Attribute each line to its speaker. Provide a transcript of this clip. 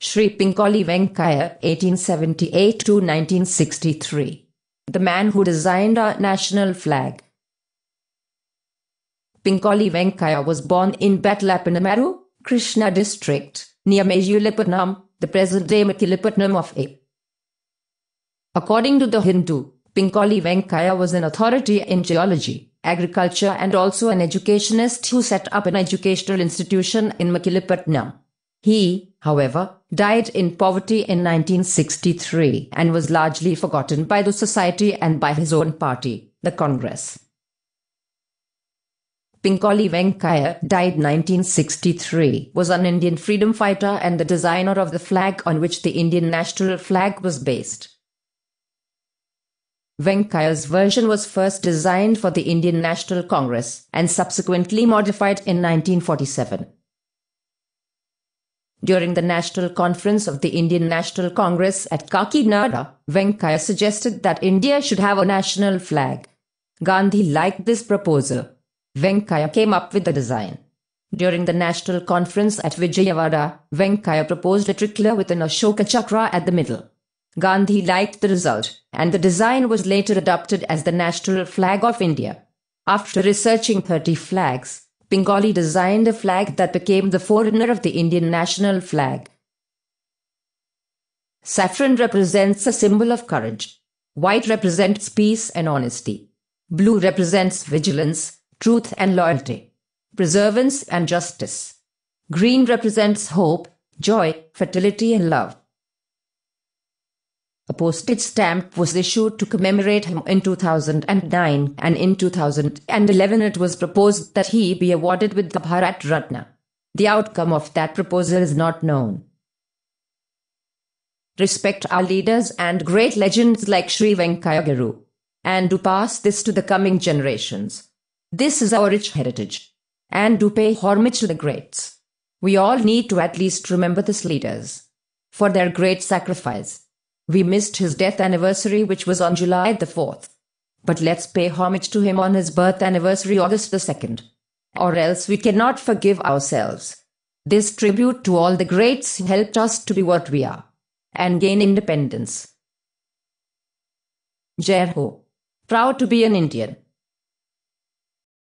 Speaker 1: Shri Pinkolli Venkaiah, 1878 to 1963. The man who designed our national flag. Pinkolli Venkaiah was born in Batlapinamaru, Krishna district, near Mayulipatnam, the present-day Machilipatnam of AP. According to the Hindu, Pinkolli Venkaiah was an authority in geology, agriculture and also an educationist who set up an educational institution in Machilipatnam. He, however, died in poverty in 1963 and was largely forgotten by the society and by his own party, the Congress. Pinkolli Venkaiah, died 1963, was an Indian freedom fighter and the designer of the flag on which the Indian national flag was based. Venkaiah's version was first designed for the Indian National Congress and subsequently modified in 1947. During the National Conference of the Indian National Congress at Kakinada, Venkaiah suggested that India should have a national flag. Gandhi liked this proposal. Venkaiah came up with the design. During the National Conference at Vijayawada, Venkaiah proposed a tricolor with an Ashoka Chakra at the middle. Gandhi liked the result, and the design was later adopted as the national flag of India. After researching 30 flags, Pinkolli designed a flag that became the forerunner of the Indian national flag. Saffron represents a symbol of courage. White represents peace and honesty. Blue represents vigilance, truth and loyalty, perseverance and justice. Green represents hope, joy, fertility and love. A postage stamp was issued to commemorate him in 2009, and in 2011 it was proposed that he be awarded with the Bharat Ratna. The outcome of that proposal is not known. Respect our leaders and great legends like Shri Venkaiah Guru, and do pass this to the coming generations. This is our rich heritage. And do pay homage to the greats. We all need to at least remember these leaders for their great sacrifice. We missed his death anniversary, which was on July the 4th. But let's pay homage to him on his birth anniversary, August the 2nd. Or else we cannot forgive ourselves. This tribute to all the greats who helped us to be what we are and gain independence. Jai Ho. Proud to be an Indian.